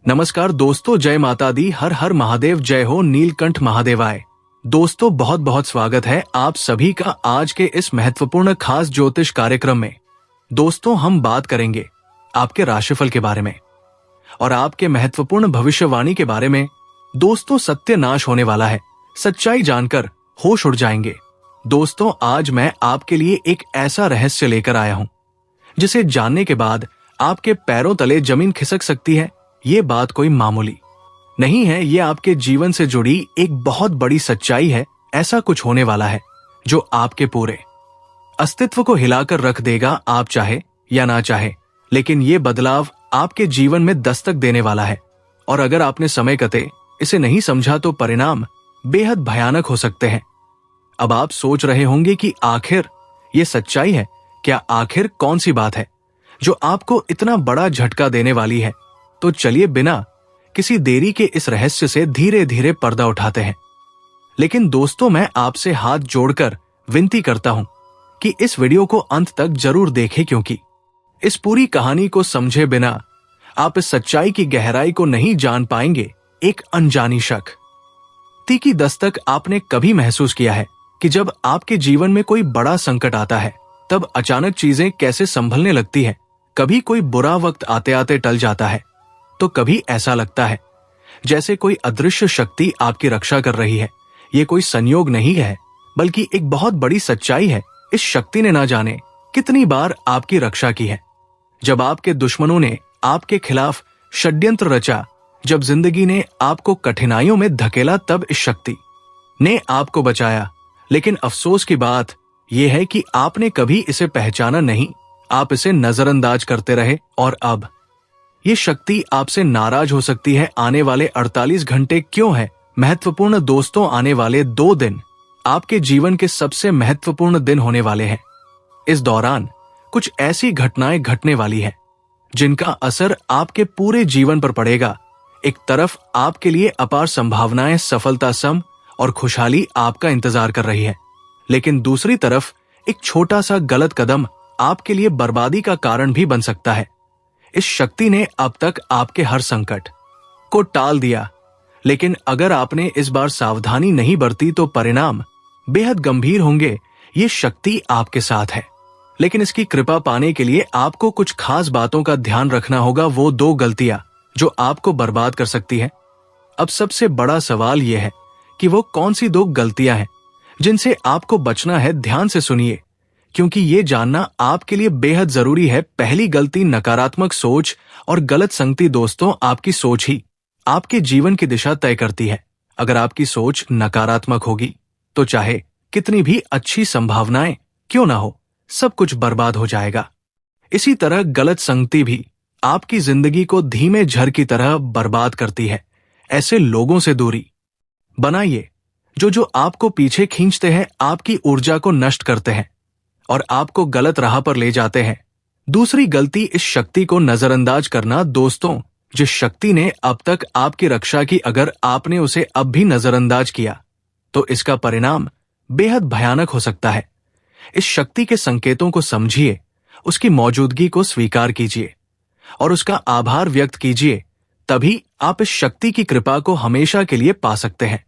नमस्कार दोस्तों, जय माता दी, हर हर महादेव, जय हो नीलकंठ महादेवाय। दोस्तों बहुत बहुत स्वागत है आप सभी का आज के इस महत्वपूर्ण खास ज्योतिष कार्यक्रम में। दोस्तों हम बात करेंगे आपके राशिफल के बारे में और आपके महत्वपूर्ण भविष्यवाणी के बारे में। दोस्तों सत्यानाश होने वाला है, सच्चाई जानकर होश उड़ जाएंगे। दोस्तों आज मैं आपके लिए एक ऐसा रहस्य लेकर आया हूं जिसे जानने के बाद आपके पैरों तले जमीन खिसक सकती है। ये बात कोई मामूली नहीं है, ये आपके जीवन से जुड़ी एक बहुत बड़ी सच्चाई है। ऐसा कुछ होने वाला है जो आपके पूरे अस्तित्व को हिलाकर रख देगा, आप चाहे या ना चाहे। लेकिन ये बदलाव आपके जीवन में दस्तक देने वाला है और अगर आपने समय कते इसे नहीं समझा तो परिणाम बेहद भयानक हो सकते हैं। अब आप सोच रहे होंगे कि आखिर ये सच्चाई है क्या? आखिर कौन सी बात है जो आपको इतना बड़ा झटका देने वाली है? तो चलिए बिना किसी देरी के इस रहस्य से धीरे धीरे पर्दा उठाते हैं। लेकिन दोस्तों मैं आपसे हाथ जोड़कर विनती करता हूं कि इस वीडियो को अंत तक जरूर देखें, क्योंकि इस पूरी कहानी को समझे बिना आप इस सच्चाई की गहराई को नहीं जान पाएंगे। एक अनजानी शक्ति की दस्तक आपने कभी महसूस किया है कि जब आपके जीवन में कोई बड़ा संकट आता है तब अचानक चीजें कैसे संभलने लगती है? कभी कोई बुरा वक्त आते आते टल जाता है तो कभी ऐसा लगता है जैसे कोई अदृश्य शक्ति आपकी रक्षा कर रही है। ये कोई संयोग नहीं है बल्कि एक बहुत बड़ी सच्चाई है। इस शक्ति ने ना जाने कितनी बार आपकी रक्षा की है। जब आपके दुश्मनों ने आपके खिलाफ षड्यंत्र रचा, जब जिंदगी ने आपको कठिनाइयों में धकेला, तब इस शक्ति ने आपको बचाया। लेकिन अफसोस की बात यह है कि आपने कभी इसे पहचाना नहीं, आप इसे नजरअंदाज करते रहे और अब ये शक्ति आपसे नाराज हो सकती है। आने वाले 48 घंटे क्यों है महत्वपूर्ण दोस्तों? आने वाले 2 दिन आपके जीवन के सबसे महत्वपूर्ण दिन होने वाले हैं। इस दौरान कुछ ऐसी घटनाएं घटने वाली है जिनका असर आपके पूरे जीवन पर पड़ेगा। एक तरफ आपके लिए अपार संभावनाएं, सफलता, सम और खुशहाली आपका इंतजार कर रही है, लेकिन दूसरी तरफ एक छोटा सा गलत कदम आपके लिए बर्बादी का कारण भी बन सकता है। इस शक्ति ने अब तक आपके हर संकट को टाल दिया, लेकिन अगर आपने इस बार सावधानी नहीं बरती तो परिणाम बेहद गंभीर होंगे। ये शक्ति आपके साथ है, लेकिन इसकी कृपा पाने के लिए आपको कुछ खास बातों का ध्यान रखना होगा। वो 2 गलतियां जो आपको बर्बाद कर सकती है। अब सबसे बड़ा सवाल यह है कि वो कौन सी 2 गलतियां हैं जिनसे आपको बचना है। ध्यान से सुनिए, क्योंकि ये जानना आपके लिए बेहद जरूरी है। पहली गलती, नकारात्मक सोच और गलत संगति। दोस्तों आपकी सोच ही आपके जीवन की दिशा तय करती है। अगर आपकी सोच नकारात्मक होगी तो चाहे कितनी भी अच्छी संभावनाएं क्यों ना हो, सब कुछ बर्बाद हो जाएगा। इसी तरह गलत संगति भी आपकी जिंदगी को धीमे झर की तरह बर्बाद करती है। ऐसे लोगों से दूरी बनाइए जो आपको पीछे खींचते हैं, आपकी ऊर्जा को नष्ट करते हैं और आपको गलत राह पर ले जाते हैं। दूसरी गलती, इस शक्ति को नजरअंदाज करना। दोस्तों जिस शक्ति ने अब तक आपकी रक्षा की, अगर आपने उसे अब भी नजरअंदाज किया तो इसका परिणाम बेहद भयानक हो सकता है। इस शक्ति के संकेतों को समझिए, उसकी मौजूदगी को स्वीकार कीजिए और उसका आभार व्यक्त कीजिए। तभी आप इस शक्ति की कृपा को हमेशा के लिए पा सकते हैं।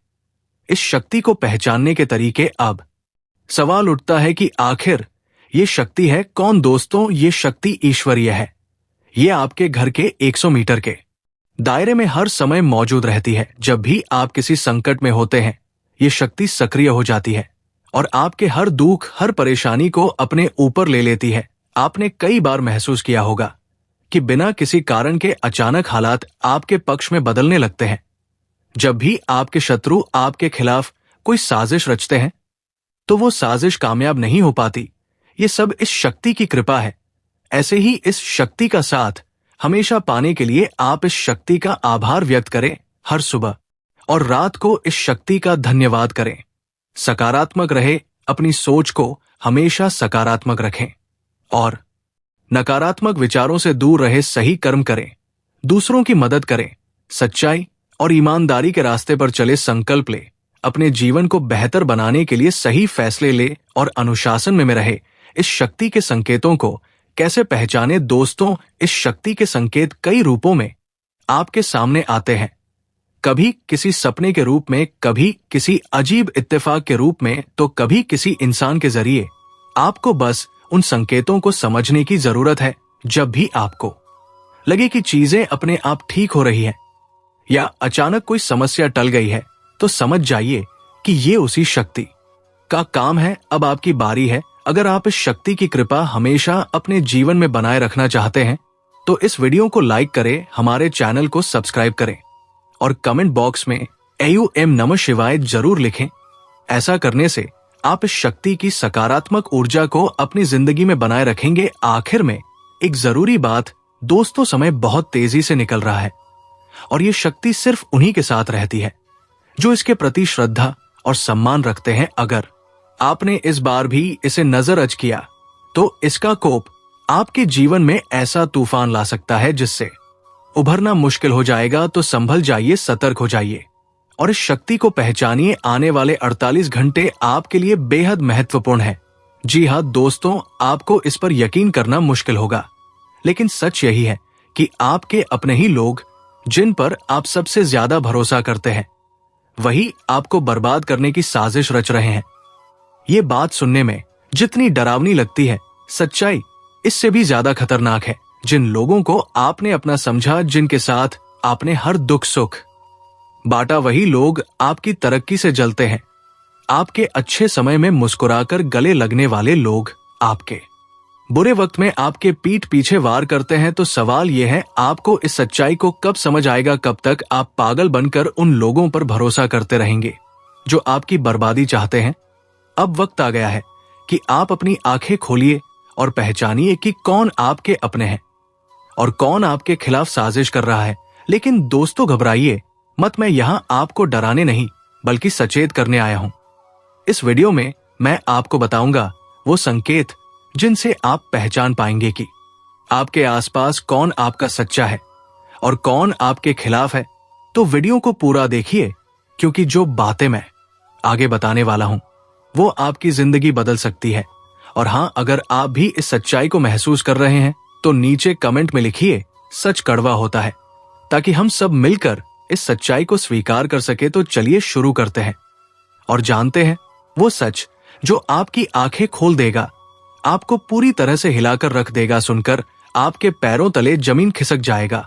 इस शक्ति को पहचानने के तरीके। अब सवाल उठता है कि आखिर ये शक्ति है कौन? दोस्तों ये शक्ति ईश्वरीय है। ये आपके घर के 100 मीटर के दायरे में हर समय मौजूद रहती है। जब भी आप किसी संकट में होते हैं ये शक्ति सक्रिय हो जाती है और आपके हर दुख, हर परेशानी को अपने ऊपर ले लेती है। आपने कई बार महसूस किया होगा कि बिना किसी कारण के अचानक हालात आपके पक्ष में बदलने लगते हैं। जब भी आपके शत्रु आपके खिलाफ कोई साजिश रचते हैं तो वो साजिश कामयाब नहीं हो पाती। ये सब इस शक्ति की कृपा है। ऐसे ही इस शक्ति का साथ हमेशा पाने के लिए आप इस शक्ति का आभार व्यक्त करें। हर सुबह और रात को इस शक्ति का धन्यवाद करें। सकारात्मक रहे, अपनी सोच को हमेशा सकारात्मक रखें और नकारात्मक विचारों से दूर रहे। सही कर्म करें, दूसरों की मदद करें, सच्चाई और ईमानदारी के रास्ते पर चले। संकल्प ले, अपने जीवन को बेहतर बनाने के लिए सही फैसले ले और अनुशासन में रहे। इस शक्ति के संकेतों को कैसे पहचाने? दोस्तों इस शक्ति के संकेत कई रूपों में आपके सामने आते हैं, कभी किसी सपने के रूप में, कभी किसी अजीब इत्तेफाक के रूप में, तो कभी किसी इंसान के जरिए। आपको बस उन संकेतों को समझने की जरूरत है। जब भी आपको लगे कि चीजें अपने आप ठीक हो रही हैं या अचानक कोई समस्या टल गई है, तो समझ जाइए कि ये उसी शक्ति का काम है। अब आपकी बारी है। अगर आप इस शक्ति की कृपा हमेशा अपने जीवन में बनाए रखना चाहते हैं तो इस वीडियो को लाइक करें, हमारे चैनल को सब्सक्राइब करें और कमेंट बॉक्स में AUM नमः शिवाय जरूर लिखें। ऐसा करने से आप इस शक्ति की सकारात्मक ऊर्जा को अपनी जिंदगी में बनाए रखेंगे। आखिर में एक जरूरी बात दोस्तों, समय बहुत तेजी से निकल रहा है और ये शक्ति सिर्फ उन्हीं के साथ रहती है जो इसके प्रति श्रद्धा और सम्मान रखते हैं। अगर आपने इस बार भी इसे नजरअंदाज किया तो इसका कोप आपके जीवन में ऐसा तूफान ला सकता है जिससे उभरना मुश्किल हो जाएगा। तो संभल जाइए, सतर्क हो जाइए और इस शक्ति को पहचानिए। आने वाले 48 घंटे आपके लिए बेहद महत्वपूर्ण है। जी हाँ दोस्तों, आपको इस पर यकीन करना मुश्किल होगा, लेकिन सच यही है कि आपके अपने ही लोग, जिन पर आप सबसे ज्यादा भरोसा करते हैं, वही आपको बर्बाद करने की साजिश रच रहे हैं। ये बात सुनने में जितनी डरावनी लगती है, सच्चाई इससे भी ज्यादा खतरनाक है। जिन लोगों को आपने अपना समझा, जिनके साथ आपने हर दुख सुख बांटा, वही लोग आपकी तरक्की से जलते हैं। आपके अच्छे समय में मुस्कुराकर गले लगने वाले लोग आपके बुरे वक्त में आपके पीठ पीछे वार करते हैं। तो सवाल यह है, आपको इस सच्चाई को कब समझ आएगा? कब तक आप पागल बनकर उन लोगों पर भरोसा करते रहेंगे जो आपकी बर्बादी चाहते हैं? अब वक्त आ गया है कि आप अपनी आंखें खोलिए और पहचानिए कि कौन आपके अपने हैं और कौन आपके खिलाफ साजिश कर रहा है। लेकिन दोस्तों घबराइए मत, मैं यहां आपको डराने नहीं बल्कि सचेत करने आया हूं। इस वीडियो में मैं आपको बताऊंगा वो संकेत जिनसे आप पहचान पाएंगे कि आपके आसपास कौन आपका सच्चा है और कौन आपके खिलाफ है। तो वीडियो को पूरा देखिए, क्योंकि जो बातें मैं आगे बताने वाला हूं वो आपकी जिंदगी बदल सकती है। और हां, अगर आप भी इस सच्चाई को महसूस कर रहे हैं तो नीचे कमेंट में लिखिए, सच कड़वा होता है, ताकि हम सब मिलकर इस सच्चाई को स्वीकार कर सके। तो चलिए शुरू करते हैं और जानते हैं वो सच जो आपकी आंखें खोल देगा, आपको पूरी तरह से हिलाकर रख देगा। सुनकर आपके पैरों तले जमीन खिसक जाएगा।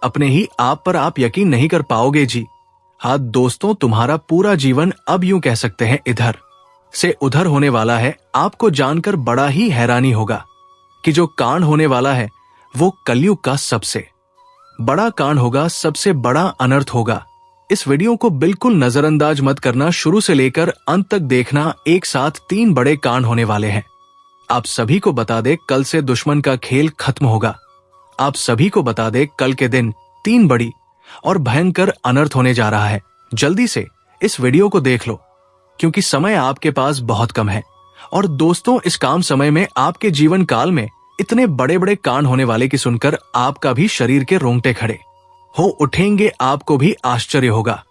अपने ही आप पर आप यकीन नहीं कर पाओगे। जी हाँ दोस्तों, तुम्हारा पूरा जीवन अब यूं कह सकते हैं इधर से उधर होने वाला है। आपको जानकर बड़ा ही हैरानी होगा कि जो कांड होने वाला है वो कलयुग का सबसे बड़ा कांड होगा, सबसे बड़ा अनर्थ होगा। इस वीडियो को बिल्कुल नजरअंदाज मत करना, शुरू से लेकर अंत तक देखना। एक साथ 3 बड़े कांड होने वाले हैं। आप सभी को बता दे, कल से दुश्मन का खेल खत्म होगा। आप सभी को बता दे, कल के दिन 3 बड़ी और भयंकर अनर्थ होने जा रहा है। जल्दी से इस वीडियो को देख लो, क्योंकि समय आपके पास बहुत कम है। और दोस्तों, इस काम समय में आपके जीवन काल में इतने बड़े बड़े कांड होने वाले कि सुनकर आपका भी शरीर के रोंगटे खड़े हो उठेंगे, आपको भी आश्चर्य होगा।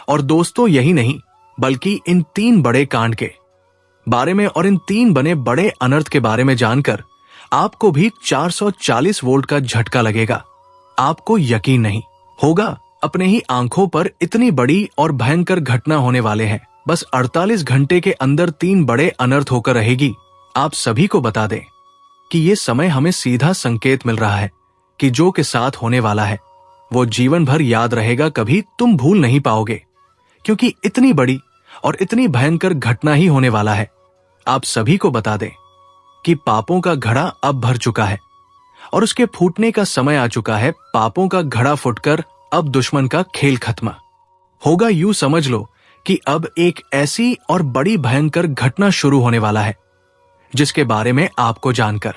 और दोस्तों, यही नहीं बल्कि इन 3 बड़े कांड के बारे में और इन 3 बने बड़े अनर्थ के बारे में जानकर आपको भी 440 वोल्ट का झटका लगेगा। आपको यकीन नहीं होगा, अपने ही आंखों पर इतनी बड़ी और भयंकर घटना होने वाले हैं। बस 48 घंटे के अंदर 3 बड़े अनर्थ होकर रहेगी। आप सभी को बता दें कि ये समय हमें सीधा संकेत मिल रहा है कि जो के साथ होने वाला है वो जीवन भर याद रहेगा, कभी तुम भूल नहीं पाओगे, क्योंकि इतनी बड़ी और इतनी भयंकर घटना ही होने वाला है। आप सभी को बता दें कि पापों का घड़ा अब भर चुका है और उसके फूटने का समय आ चुका है। पापों का घड़ा फूटकर अब दुश्मन का खेल खत्म होगा। यूं समझ लो कि अब एक ऐसी और बड़ी भयंकर घटना शुरू होने वाला है जिसके बारे में आपको जानकर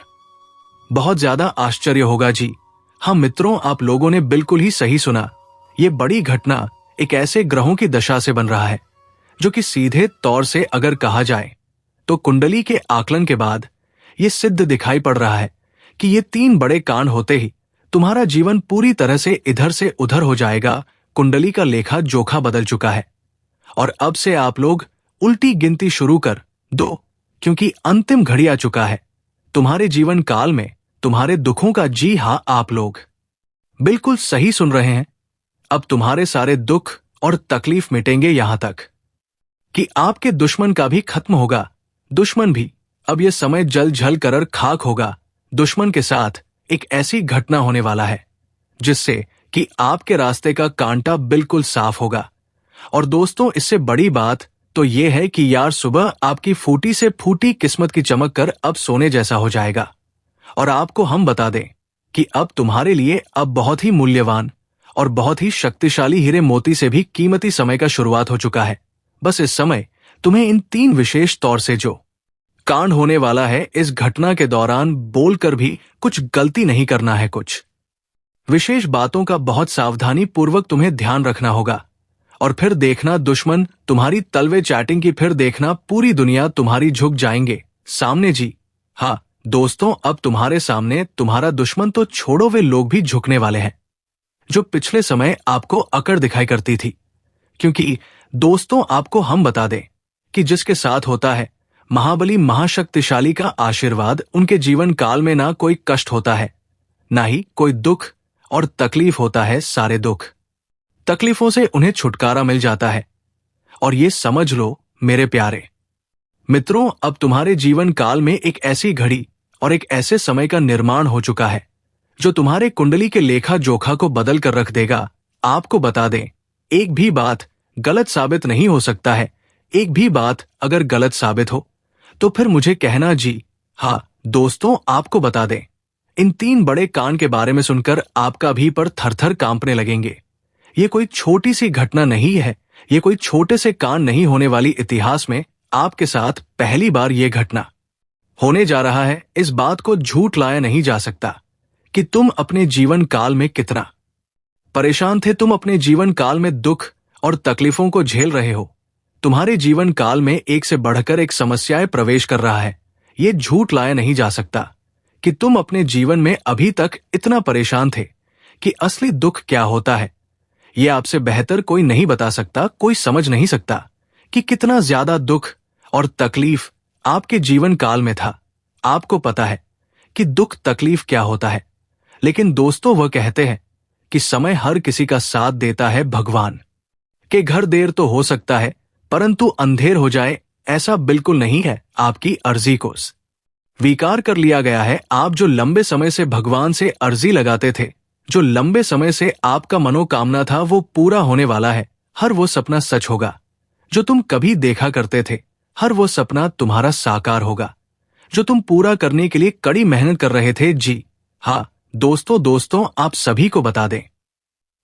बहुत ज्यादा आश्चर्य होगा। जी हाँ मित्रों, आप लोगों ने बिल्कुल ही सही सुना। ये बड़ी घटना एक ऐसे ग्रहों की दशा से बन रहा है जो कि सीधे तौर से अगर कहा जाए तो कुंडली के आकलन के बाद ये सिद्ध दिखाई पड़ रहा है कि ये 3 बड़े कांड होते ही तुम्हारा जीवन पूरी तरह से इधर से उधर हो जाएगा। कुंडली का लेखा जोखा बदल चुका है और अब से आप लोग उल्टी गिनती शुरू कर दो, क्योंकि अंतिम घड़ी आ चुका है तुम्हारे जीवन काल में, तुम्हारे दुखों का। जी हाँ, आप लोग बिल्कुल सही सुन रहे हैं। अब तुम्हारे सारे दुख और तकलीफ मिटेंगे यहां तक कि आपके दुश्मन का भी खत्म होगा। दुश्मन भी अब यह समय जल झल कर खाक होगा। दुश्मन के साथ एक ऐसी घटना होने वाला है जिससे कि आपके रास्ते का कांटा बिल्कुल साफ होगा। और दोस्तों, इससे बड़ी बात तो यह है कि यार सुबह आपकी फूटी से फूटी किस्मत की चमक कर अब सोने जैसा हो जाएगा। और आपको हम बता दें कि अब तुम्हारे लिए अब बहुत ही मूल्यवान और बहुत ही शक्तिशाली हीरे मोती से भी कीमती समय का शुरुआत हो चुका है। बस इस समय तुम्हें इन 3 विशेष तौर से जो कांड होने वाला है, इस घटना के दौरान बोलकर भी कुछ गलती नहीं करना है। कुछ विशेष बातों का बहुत सावधानी पूर्वक तुम्हें ध्यान रखना होगा। और फिर देखना दुश्मन तुम्हारी तलवे चैटिंग की, फिर देखना पूरी दुनिया तुम्हारी झुक जाएंगे सामने जी। हाँ दोस्तों, अब तुम्हारे सामने तुम्हारा दुश्मन तो छोड़ो, वे लोग भी झुकने वाले हैं जो पिछले समय आपको अकड़ दिखाई करती थी। क्योंकि दोस्तों, आपको हम बता दें कि जिसके साथ होता है महाबली महाशक्तिशाली का आशीर्वाद, उनके जीवन काल में ना कोई कष्ट होता है, ना ही कोई दुख और तकलीफ होता है। सारे दुख तकलीफों से उन्हें छुटकारा मिल जाता है। और ये समझ लो मेरे प्यारे मित्रों, अब तुम्हारे जीवन काल में एक ऐसी घड़ी और एक ऐसे समय का निर्माण हो चुका है जो तुम्हारे कुंडली के लेखा जोखा को बदल कर रख देगा। आपको बता दें, एक भी बात गलत साबित नहीं हो सकता है। एक भी बात अगर गलत साबित हो तो फिर मुझे कहना जी। हाँ दोस्तों, आपको बता दें, इन 3 बड़े कांड के बारे में सुनकर आपका भी पर थरथर कांपने लगेंगे। ये कोई छोटी सी घटना नहीं है, ये कोई छोटे से कांड नहीं होने वाली। इतिहास में आपके साथ पहली बार यह घटना होने जा रहा है। इस बात को झूठ लाया नहीं जा सकता कि तुम अपने जीवन काल में कितना परेशान थे। तुम अपने जीवन काल में दुख और तकलीफों को झेल रहे हो। तुम्हारे जीवन काल में एक से बढ़कर एक समस्याएं प्रवेश कर रहा है। यह झूठ लाया नहीं जा सकता कि तुम अपने जीवन में अभी तक इतना परेशान थे कि असली दुख क्या होता है यह आपसे बेहतर कोई नहीं बता सकता। कोई समझ नहीं सकता कि कितना ज्यादा दुख और तकलीफ आपके जीवन काल में था। आपको पता है कि दुख तकलीफ क्या होता है, लेकिन दोस्तों वह कहते हैं कि समय हर किसी का साथ देता है। भगवान के घर देर तो हो सकता है, परंतु अंधेर हो जाए ऐसा बिल्कुल नहीं है। आपकी अर्जी को स्वीकार कर लिया गया है। आप जो लंबे समय से भगवान से अर्जी लगाते थे, जो लंबे समय से आपका मनोकामना था, वो पूरा होने वाला है। हर वो सपना सच होगा जो तुम कभी देखा करते थे। हर वो सपना तुम्हारा साकार होगा जो तुम पूरा करने के लिए कड़ी मेहनत कर रहे थे जी। हाँ दोस्तों, आप सभी को बता दें,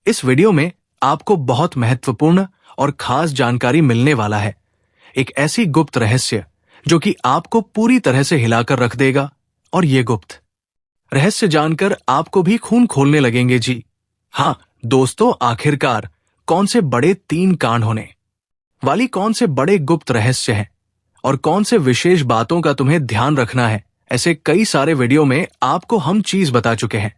इस वीडियो में आपको बहुत महत्वपूर्ण और खास जानकारी मिलने वाला है। एक ऐसी गुप्त रहस्य जो कि आपको पूरी तरह से हिलाकर रख देगा। और ये गुप्त रहस्य जानकर आपको भी खून खोलने लगेंगे जी। हाँ दोस्तों, आखिरकार कौन से बड़े 3 कांड होने वाली, कौन से बड़े गुप्त रहस्य हैं और कौन से विशेष बातों का तुम्हें ध्यान रखना है, ऐसे कई सारे वीडियो में आपको हम चीज बता चुके हैं।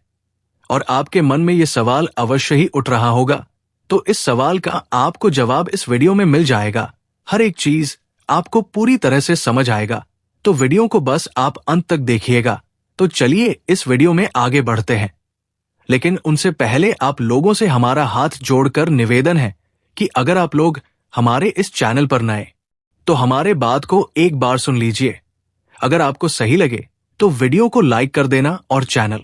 और आपके मन में यह सवाल अवश्य ही उठ रहा होगा, तो इस सवाल का आपको जवाब इस वीडियो में मिल जाएगा। हर एक चीज आपको पूरी तरह से समझ आएगा, तो वीडियो को बस आप अंत तक देखिएगा। तो चलिए इस वीडियो में आगे बढ़ते हैं, लेकिन उनसे पहले आप लोगों से हमारा हाथ जोड़कर निवेदन है कि अगर आप लोग हमारे इस चैनल पर नए तो हमारे बात को एक बार सुन लीजिए। अगर आपको सही लगे तो वीडियो को लाइक कर देना और चैनल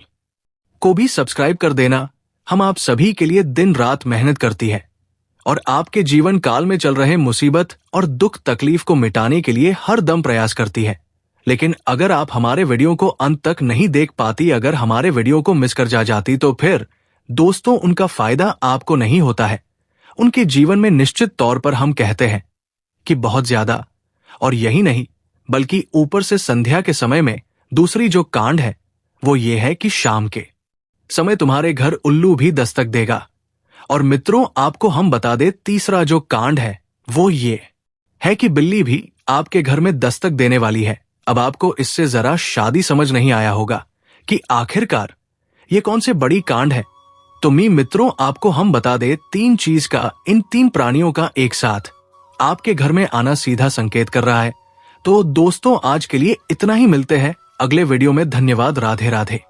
को भी सब्सक्राइब कर देना। हम आप सभी के लिए दिन रात मेहनत करती है और आपके जीवन काल में चल रहे मुसीबत और दुख तकलीफ को मिटाने के लिए हर दम प्रयास करती है। लेकिन अगर आप हमारे वीडियो को अंत तक नहीं देख पाती, अगर हमारे वीडियो को मिस कर जाती, तो फिर दोस्तों उनका फायदा आपको नहीं होता है। उनके जीवन में निश्चित तौर पर हम कहते हैं कि बहुत ज्यादा। और यही नहीं, बल्कि ऊपर से संध्या के समय में दूसरी जो कांड है वो ये है कि शाम के समय तुम्हारे घर उल्लू भी दस्तक देगा। और मित्रों, आपको हम बता दे, तीसरा जो कांड है वो ये है कि बिल्ली भी आपके घर में दस्तक देने वाली है। अब आपको इससे जरा शादी समझ नहीं आया होगा कि आखिरकार ये कौन से बड़ी कांड है। तो मित्रों, आपको हम बता दे, 3 चीज का, इन 3 प्राणियों का एक साथ आपके घर में आना सीधा संकेत कर रहा है। तो दोस्तों आज के लिए इतना ही, मिलते हैं अगले वीडियो में। धन्यवाद। राधे राधे।